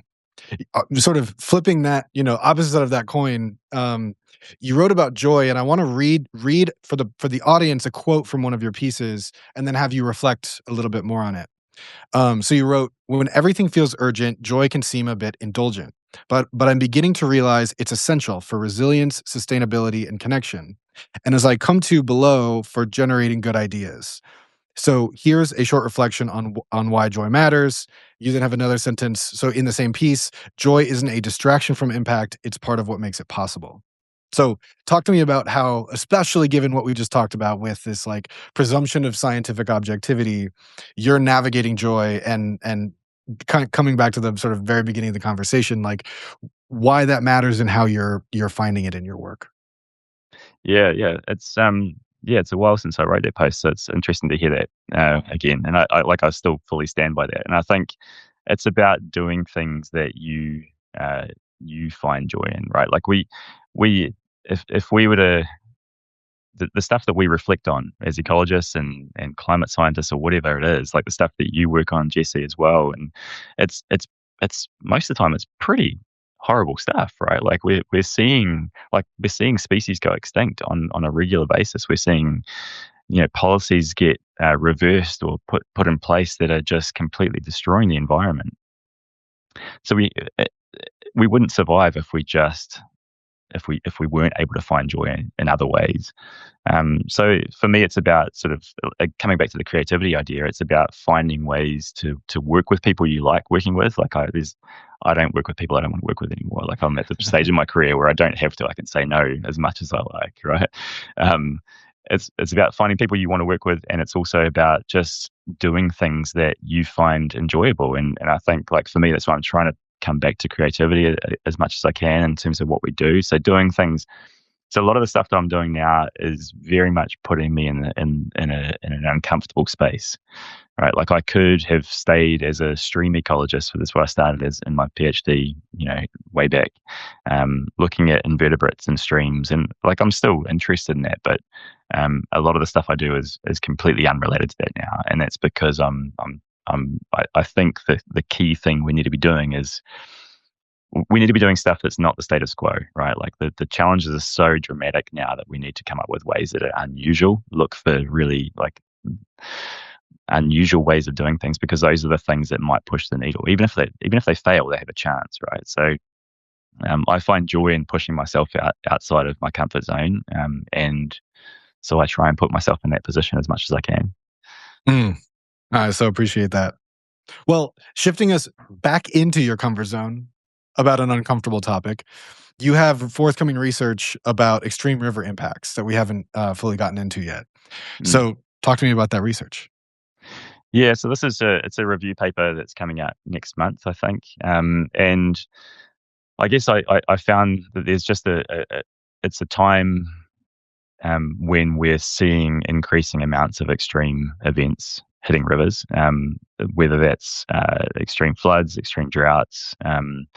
Sort of flipping that, opposite of that coin. You wrote about joy, and I want to read for the audience a quote from one of your pieces, and then have you reflect a little bit more on it. So you wrote, "When everything feels urgent, joy can seem a bit indulgent. But I'm beginning to realize it's essential for resilience, sustainability, and connection. And as I come to below for generating good ideas." So here's a short reflection on why joy matters. You then have another sentence. So in the same piece, joy isn't a distraction from impact, it's part of what makes it possible. So talk to me about how, especially given what we just talked about with this, like, presumption of scientific objectivity, you're navigating joy, and kind of coming back to the sort of very beginning of the conversation, like, why that matters and how you're finding it in your work. Yeah, yeah. It's a while since I wrote that post, so it's interesting to hear that again. And I still fully stand by that. And I think it's about doing things that you find joy in, right? Like, we if we were to the stuff that we reflect on as ecologists and climate scientists, or whatever it is, like the stuff that you work on, Jesse, as well, and it's most of the time it's pretty horrible stuff, right? Like, we're seeing species go extinct on a regular basis. We're seeing, policies get reversed or put in place that are just completely destroying the environment. So we wouldn't survive if we just if we weren't able to find joy in other ways. So for me, it's about sort of coming back to the creativity idea. It's about finding ways to work with people you like working with. Like I don't work with people I don't want to work with anymore. Like I'm at the stage in my career where I don't have to. I can say no as much as I like, right? It's about finding people you want to work with, and it's also about just doing things that you find enjoyable. And I think, like, for me, that's why I'm trying to come back to creativity as much as I can in terms of what we do. So doing things. So a lot of the stuff that I'm doing now is very much putting me in an uncomfortable space, right? Like I could have stayed as a stream ecologist, so that's where I started as in my PhD, way back, looking at invertebrates and streams, and like I'm still interested in that, but a lot of the stuff I do is completely unrelated to that now, and that's because I think that the key thing we need to be doing is we need to be doing stuff that's not the status quo, right? Like the challenges are so dramatic now that we need to come up with ways that are unusual. Look for really like unusual ways of doing things, because those are the things that might push the needle. Even if they fail, they have a chance, right? So I find joy in pushing myself outside of my comfort zone, and so I try and put myself in that position as much as I can. I so appreciate that. Well, shifting us back into your comfort zone about an uncomfortable topic, you have forthcoming research about extreme river impacts that we haven't fully gotten into yet. So talk to me about that research. Yeah, so this is it's a review paper that's coming out next month, I think. And I guess I found that there's just it's a time when we're seeing increasing amounts of extreme events hitting rivers, whether that's extreme floods, extreme droughts. And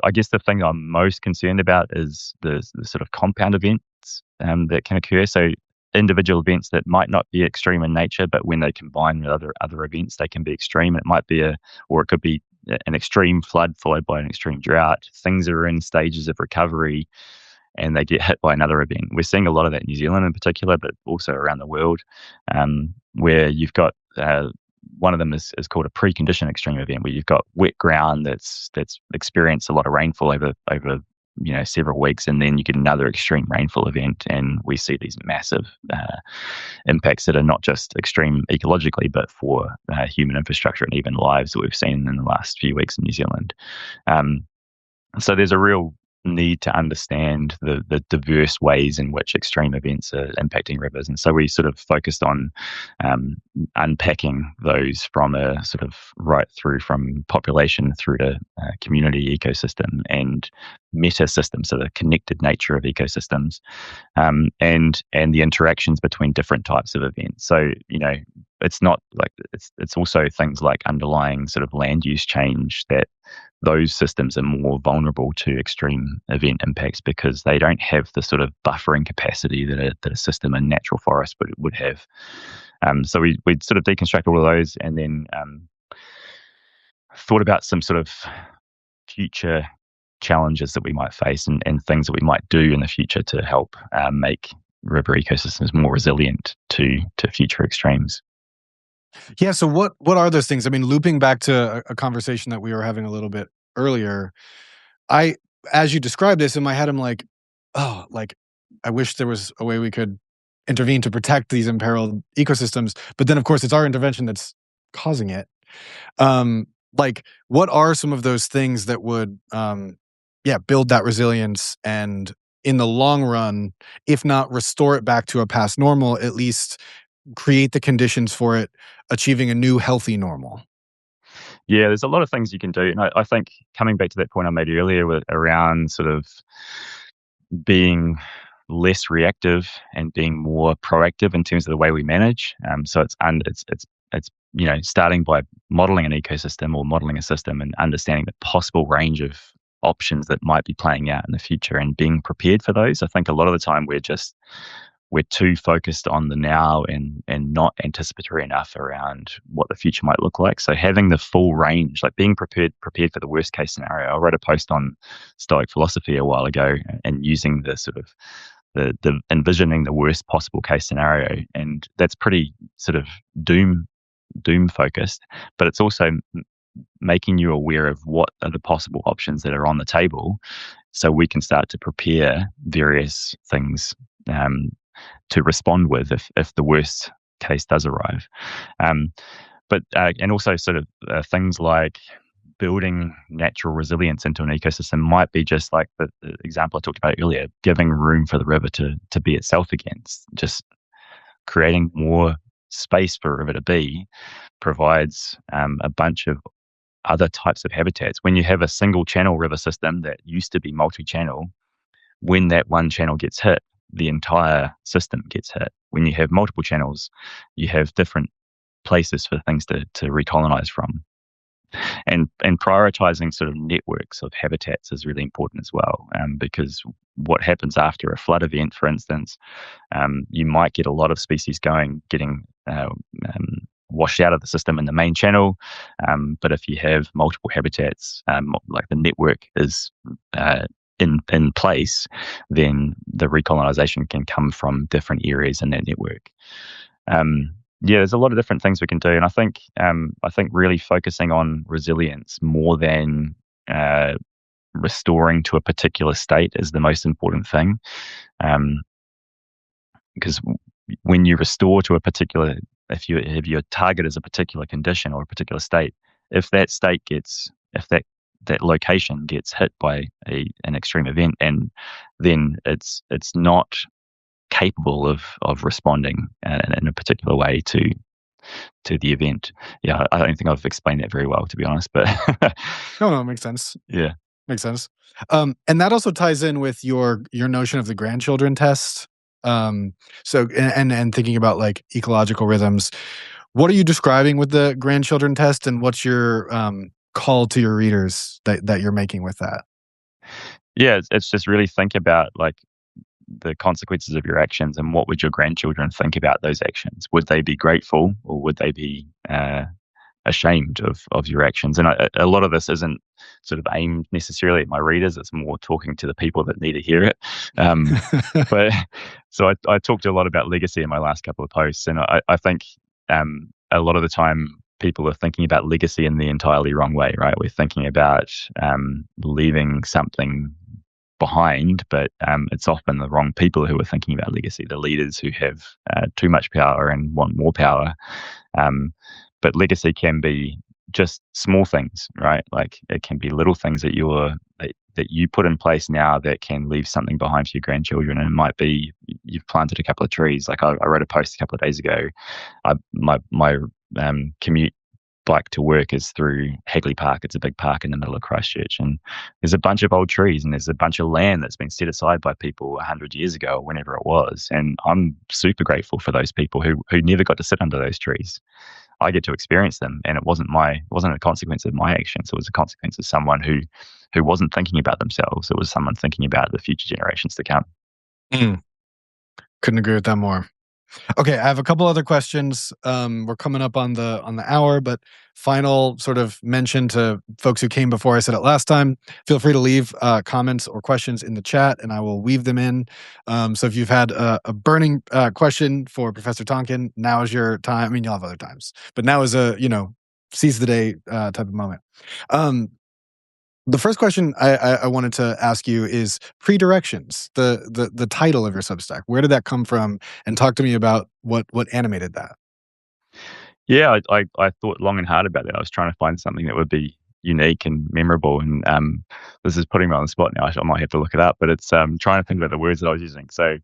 I guess the thing I'm most concerned about is the sort of compound events that can occur. So individual events that might not be extreme in nature, but when they combine with other events, they can be extreme. It might be or it could be an extreme flood followed by an extreme drought. Things are in stages of recovery, and they get hit by another event. We're seeing a lot of that in New Zealand in particular, but also around the world, where you've got one of them is called a precondition extreme event, where you've got wet ground that's experienced a lot of rainfall over several weeks, and then you get another extreme rainfall event, and we see these massive impacts that are not just extreme ecologically, but for human infrastructure and even lives that we've seen in the last few weeks in New Zealand. So there's a real need to understand the diverse ways in which extreme events are impacting rivers. And so we sort of focused on unpacking those from a sort of right through from population through to community, ecosystem, and meta systems, so the connected nature of ecosystems, and the interactions between different types of events. So, it's not like it's also things like underlying sort of land use change, that those systems are more vulnerable to extreme event impacts because they don't have the sort of buffering capacity that a system in natural forest would have. So we'd sort of deconstruct all of those, and then thought about some sort of future challenges that we might face and things that we might do in the future to help make river ecosystems more resilient to future extremes. Yeah. So what are those things? I mean, looping back to a conversation that we were having a little bit earlier, as you described this in my head, I'm like, oh, like I wish there was a way we could intervene to protect these imperiled ecosystems. But then, of course, it's our intervention that's causing it. Like, what are some of those things that would, build that resilience and, in the long run, if not restore it back to a past normal, at least create the conditions for it achieving a new healthy normal? Yeah, there's a lot of things you can do. And I think coming back to that point I made earlier around sort of being less reactive and being more proactive in terms of the way we manage. So it's starting by modeling an ecosystem or modeling a system and understanding the possible range of options that might be playing out in the future and being prepared for those. I think a lot of the time we're too focused on the now and not anticipatory enough around what the future might look like. So having the full range, like being prepared for the worst case scenario. I wrote a post on Stoic philosophy a while ago and using the sort of the envisioning the worst possible case scenario, and that's pretty sort of doom focused, but it's also making you aware of what are the possible options that are on the table, so we can start to prepare various things to respond with if the worst case does arrive. Um, but and also sort of things like building natural resilience into an ecosystem might be just like the example I talked about earlier, giving room for the river to be itself again. Just creating more space for a river to be provides a bunch of other types of habitats. When you have a single channel river system that used to be multi-channel, when that one channel gets hit, the entire system gets hit. When you have multiple channels, you have different places for things to recolonize from. And prioritizing sort of networks of habitats is really important as well, because what happens after a flood event, for instance, you might get a lot of species getting washed out of the system in the main channel. But if you have multiple habitats, like the network is in place, then the recolonization can come from different areas in that network. Yeah, there's a lot of different things we can do, and I think really focusing on resilience more than restoring to a particular state is the most important thing. Because when you restore to a particular, if your target is a particular condition or a particular state, if that location gets hit by an extreme event, and then it's not capable of responding in a particular way to the event. Yeah, I don't think I've explained that very well, to be honest, but No, it makes sense. yeah. Makes sense. And that also ties in with your notion of the grandchildren test. So and thinking about like ecological rhythms, what are you describing with the grandchildren test, and what's your call to your readers that you're making with that? Yeah, it's just really think about like the consequences of your actions, and what would your grandchildren think about those actions? Would they be grateful, or would they be ashamed of your actions? And a lot of this isn't sort of aimed necessarily at my readers. It's more talking to the people that need to hear it. But so I talked a lot about legacy in my last couple of posts, and I think a lot of the time people are thinking about legacy in the entirely wrong way, right? We're thinking about leaving something behind, but it's often the wrong people who are thinking about legacy, the leaders who have too much power and want more power. But legacy can be just small things, right? Like it can be little things that you put in place now that can leave something behind for your grandchildren. And it might be you've planted a couple of trees. Like I wrote a post a couple of days ago. My commute bike to work is through Hagley Park. It's a big park in the middle of Christchurch, and there's a bunch of old trees, and there's a bunch of land that's been set aside by people 100 years ago, or whenever it was. And I'm super grateful for those people who never got to sit under those trees. I get to experience them, and it wasn't a consequence of my actions. It was a consequence of someone who wasn't thinking about themselves. It was someone thinking about the future generations to come. Couldn't agree with that more. Okay, I have a couple other questions. We're coming up on the hour, but final sort of mention to folks who came before I said it last time. Feel free to leave comments or questions in the chat, and I will weave them in. So if you've had a burning question for Professor Tonkin, now is your time. I mean, you'll have other times, but now is seize the day type of moment. The first question I wanted to ask you is pre-directions, the title of your Substack. Where did that come from? And talk to me about what animated that. Yeah, I thought long and hard about it. I was trying to find something that would be unique and memorable. And this is putting me on the spot now. I might have to look it up, but it's trying to think about the words that I was using. So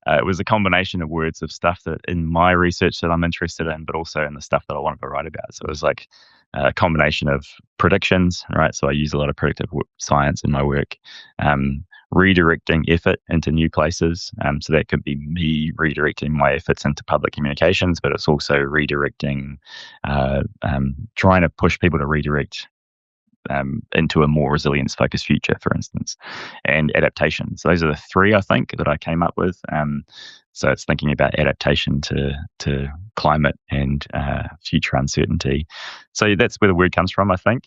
it was a combination of words of stuff that in my research that I'm interested in, but also in the stuff that I wanted to write about. So it was like a combination of predictions, right? So I use a lot of predictive science in my work. Redirecting effort into new places. So that could be me redirecting my efforts into public communications, but it's also redirecting, trying to push people to redirect into a more resilience-focused future, for instance, and adaptation. So those are the three, I think, that I came up with. So it's thinking about adaptation to climate and future uncertainty. So that's where the word comes from, I think.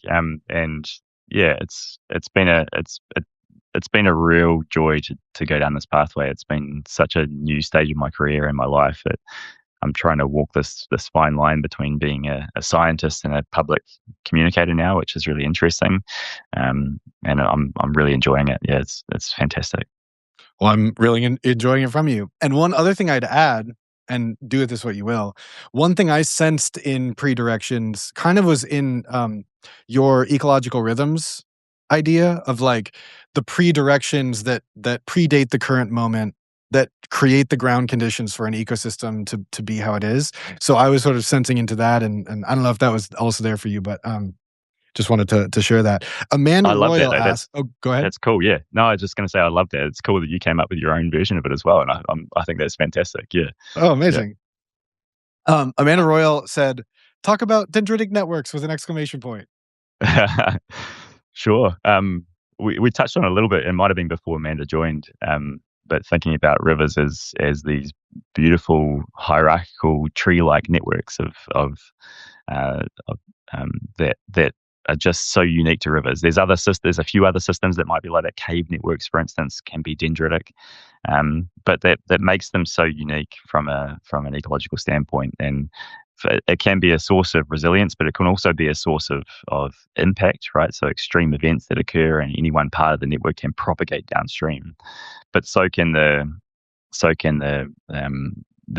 And yeah, it's been a real joy to go down this pathway. It's been such a new stage of my career and my life. I'm trying to walk this fine line between being a scientist and a public communicator now, which is really interesting. And I'm really enjoying it. Yeah, it's fantastic. Well, I'm really enjoying it from you. And one other thing I'd add, and do with this what you will. One thing I sensed in pre-directions kind of was in your ecological rhythms idea of like the pre-directions that predate the current moment, that create the ground conditions for an ecosystem to be how it is. So I was sort of sensing into that, and I don't know if that was also there for you, but just wanted to share that. Amanda I love that Royal though. asked, "Oh, go ahead." That's cool. Yeah. No, I was just going to say I love that. It's cool that you came up with your own version of it as well, and I think that's fantastic. Yeah. Oh, Yeah. amazing. Amanda Royal said, "Talk about dendritic networks with an exclamation point." Sure. We touched on it a little bit. It might have been before Amanda joined. But thinking about rivers as these beautiful hierarchical tree-like networks of that are just so unique to rivers. There's a few other systems that might be like that. Cave networks, for instance, can be dendritic, but that makes them so unique from an ecological standpoint. And it can be a source of resilience, but it can also be a source of impact, right? So extreme events that occur in any one part of the network can propagate downstream, but so can the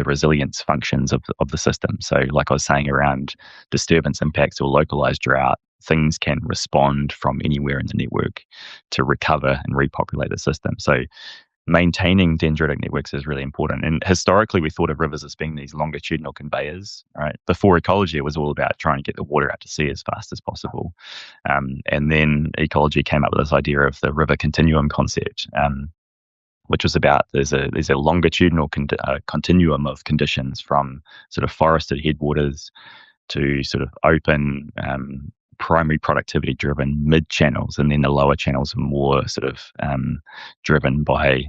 resilience functions of the system. So, like I was saying, around disturbance impacts or localized drought, things can respond from anywhere in the network to recover and repopulate the system. So, maintaining dendritic networks is really important. And historically, we thought of rivers as being these longitudinal conveyors, right? Before ecology, it was all about trying to get the water out to sea as fast as possible. And then ecology came up with this idea of the river continuum concept, which was about there's a longitudinal continuum of conditions from sort of forested headwaters to sort of open, primary productivity driven mid channels, and then the lower channels are more sort of driven by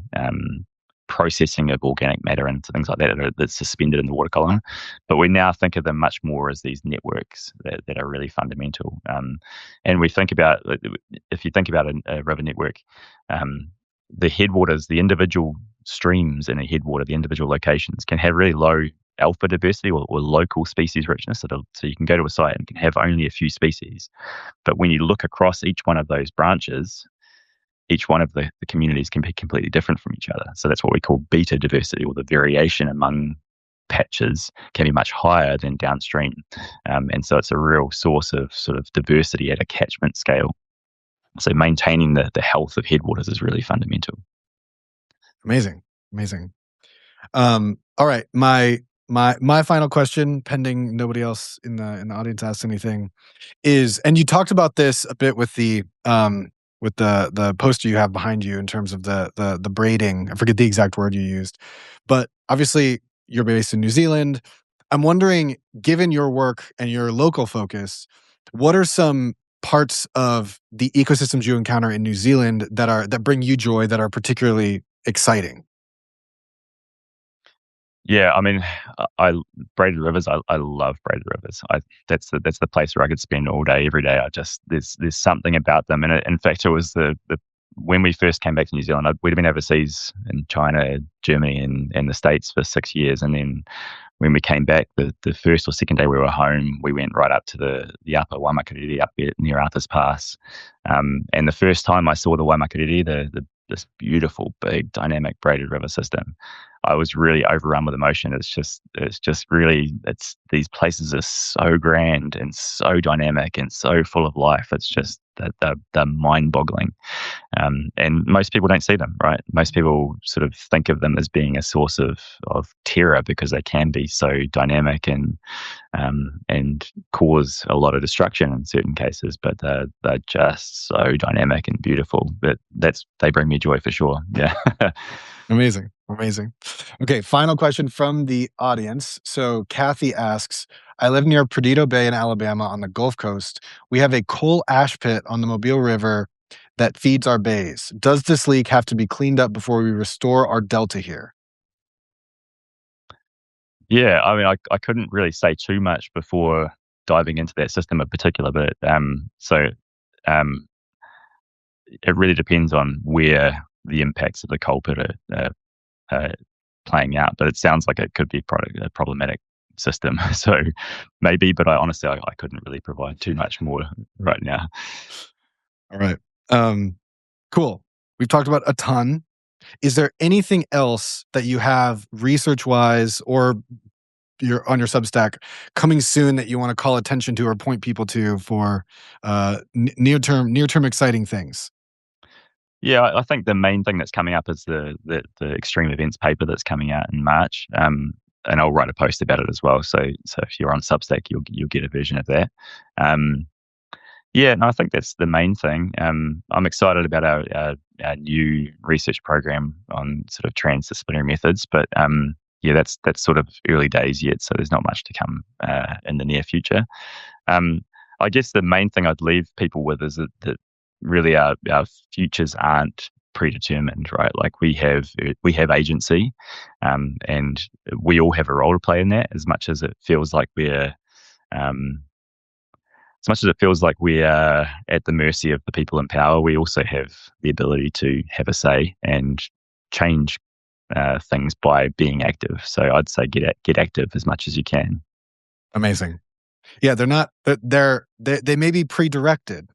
processing of organic matter and things like that that's suspended in the water column. But we now think of them much more as these networks that are really fundamental. And we think about, if you think about a river network, the headwaters, the individual streams in a headwater, the individual locations can have really low alpha diversity or local species richness. So you can go to a site and can have only a few species. But when you look across each one of those branches, each one of the communities can be completely different from each other. So that's what we call beta diversity, or the variation among patches can be much higher than downstream. And so it's a real source of sort of diversity at a catchment scale. So maintaining the health of headwaters is really fundamental. Amazing. All right, my final question, pending nobody else in the audience asks anything, is, and you talked about this a bit with the poster you have behind you in terms of the braiding. I forget the exact word you used, but obviously you're based in New Zealand. I'm wondering, given your work and your local focus, what are some parts of the ecosystems you encounter in New Zealand that bring you joy, that are particularly exciting? Yeah, I mean, I braided rivers. I love braided rivers. That's the place where I could spend all day, every day. There's something about them, and in fact, it was the when we first came back to New Zealand, we'd been overseas in China, Germany, and the States for 6 years, and then when we came back, the first or second day we were home, we went right up to the upper Waimakariri up there near Arthur's Pass, and the first time I saw the Waimakariri, this beautiful, big, dynamic braided river system, I was really overrun with emotion. It's just really, these places are so grand and so dynamic and so full of life. It's just they're mind-boggling, and most people don't see them. Right? Most people sort of think of them as being a source of terror because they can be so dynamic and cause a lot of destruction in certain cases. But they're just so dynamic and beautiful that they bring me joy for sure. Yeah. Amazing. Okay, final question from the audience. So Kathy asks, I live near Perdido Bay in Alabama on the Gulf Coast. We have a coal ash pit on the Mobile River that feeds our bays. Does this leak have to be cleaned up before we restore our delta here? Yeah, I mean, I couldn't really say too much before diving into that system in particular, but um, it really depends on where the impacts of the coal pit are playing out. But it sounds like it could be a problematic system. So maybe, but honestly, I couldn't really provide too much more right now. All right. Cool. We've talked about a ton. Is there anything else that you have research-wise or on your Substack coming soon that you want to call attention to or point people to for near-term exciting things? Yeah, I think the main thing that's coming up is the extreme events paper that's coming out in March, and I'll write a post about it as well. So if you're on Substack, you'll get a version of that. Yeah, no, I think that's the main thing. I'm excited about our new research program on sort of transdisciplinary methods, but yeah, that's sort of early days yet, so there's not much to come in the near future. I guess the main thing I'd leave people with is that really our futures aren't predetermined, right? Like we have agency, and we all have a role to play in that. As much as it feels like we're at the mercy of the people in power, we also have the ability to have a say and change things by being active. So I'd say get active as much as you can. Amazing. Yeah, they may be pre-directed,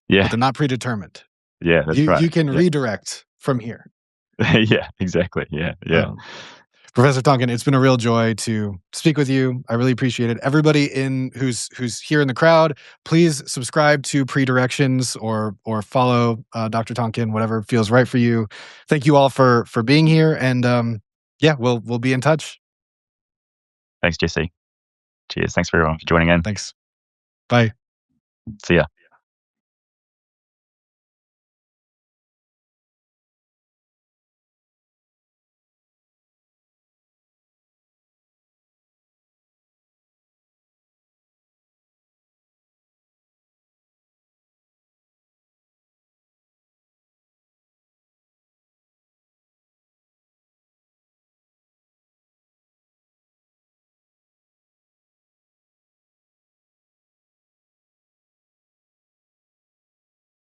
but they're not predetermined. Yeah, that's right. You can redirect from here. Yeah, exactly. Yeah. Professor Tonkin, it's been a real joy to speak with you. I really appreciate it. Everybody who's here in the crowd, please subscribe to Pre-Directions or follow Dr. Tonkin, whatever feels right for you. Thank you all for being here, and yeah, we'll be in touch. Thanks, Jesse. Cheers. Thanks for everyone for joining in. Thanks. Bye. See ya.